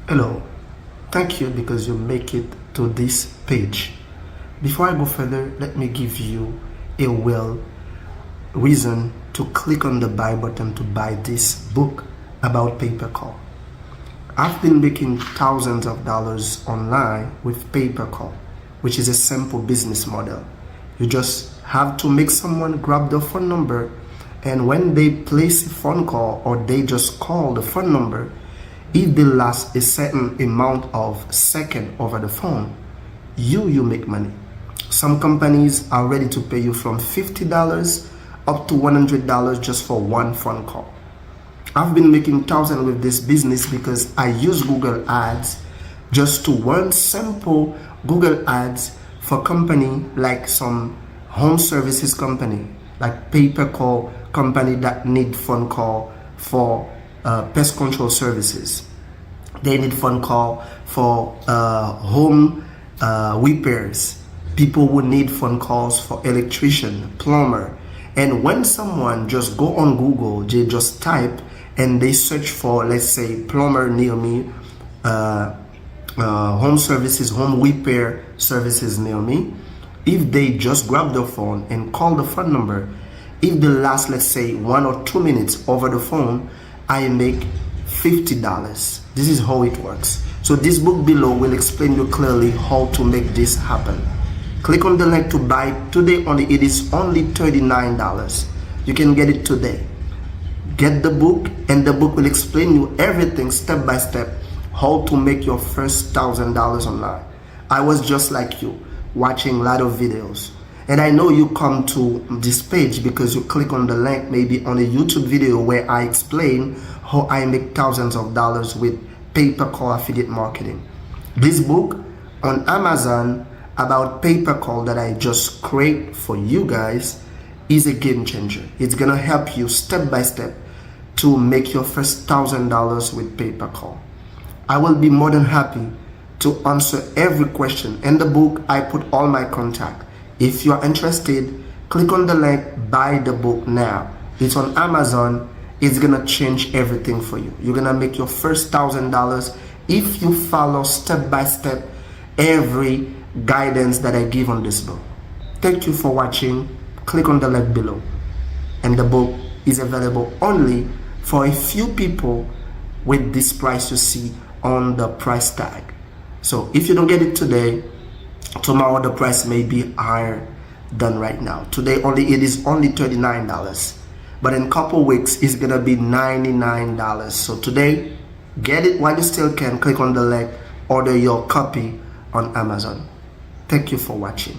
Hello, thank you because you make it to this page. Before I go further, let me give you a reason to click on the buy button to buy this book about paper call. I've been making thousands of dollars online with paper call, which is a simple business model. You just have to make someone grab the phone number, and when they place a phone call or they just call the phone number, if they last a certain amount of seconds over the phone, you make money. Some companies are ready to pay you from $50 up to $100 just for one phone call. I've been making thousands with this business because I use Google Ads just to run simple Google Ads for company like some home services company, like paper call company that need phone call for pest control services. They need phone call for home repairs. People would need phone calls for electrician, plumber. And when someone just go on Google, they just type and they search for, let's say, plumber near me, home services, home repair services near me. If they just grab the phone and call the phone number, if they last, let's say, 1 or 2 minutes over the phone, I make $50. This is how it works. So this book below will explain you clearly how to make this happen. Click on the link to buy today only. It is only $39. You can get it today. Get the book, and the book will explain you everything step by step how to make your first $1,000 online. I was just like you, watching a lot of videos. And I know you come to this page because you click on the link maybe on a YouTube video where I explain how I make thousands of dollars with pay-per call affiliate marketing. This book on Amazon about pay-per call that I just create for you guys is a game changer. It's gonna help you step by step to make your first $1,000 with pay-per call. I will be more than happy to answer every question. In the book, I put all my contact. If you're interested, click on the link, buy the book now. It's on Amazon. It's gonna change everything for you. You're gonna make your first $1,000 if you follow step by step every guidance that I give on this book. Thank you for watching. Click on the link below. And the book is available only for a few people with this price you see on the price tag. So if you don't get it today, tomorrow the price may be higher than right now. Today it is only $39. But in a couple weeks it's gonna be $99. So today, get it while you still can. Click on the link, order your copy on Amazon. Thank you for watching.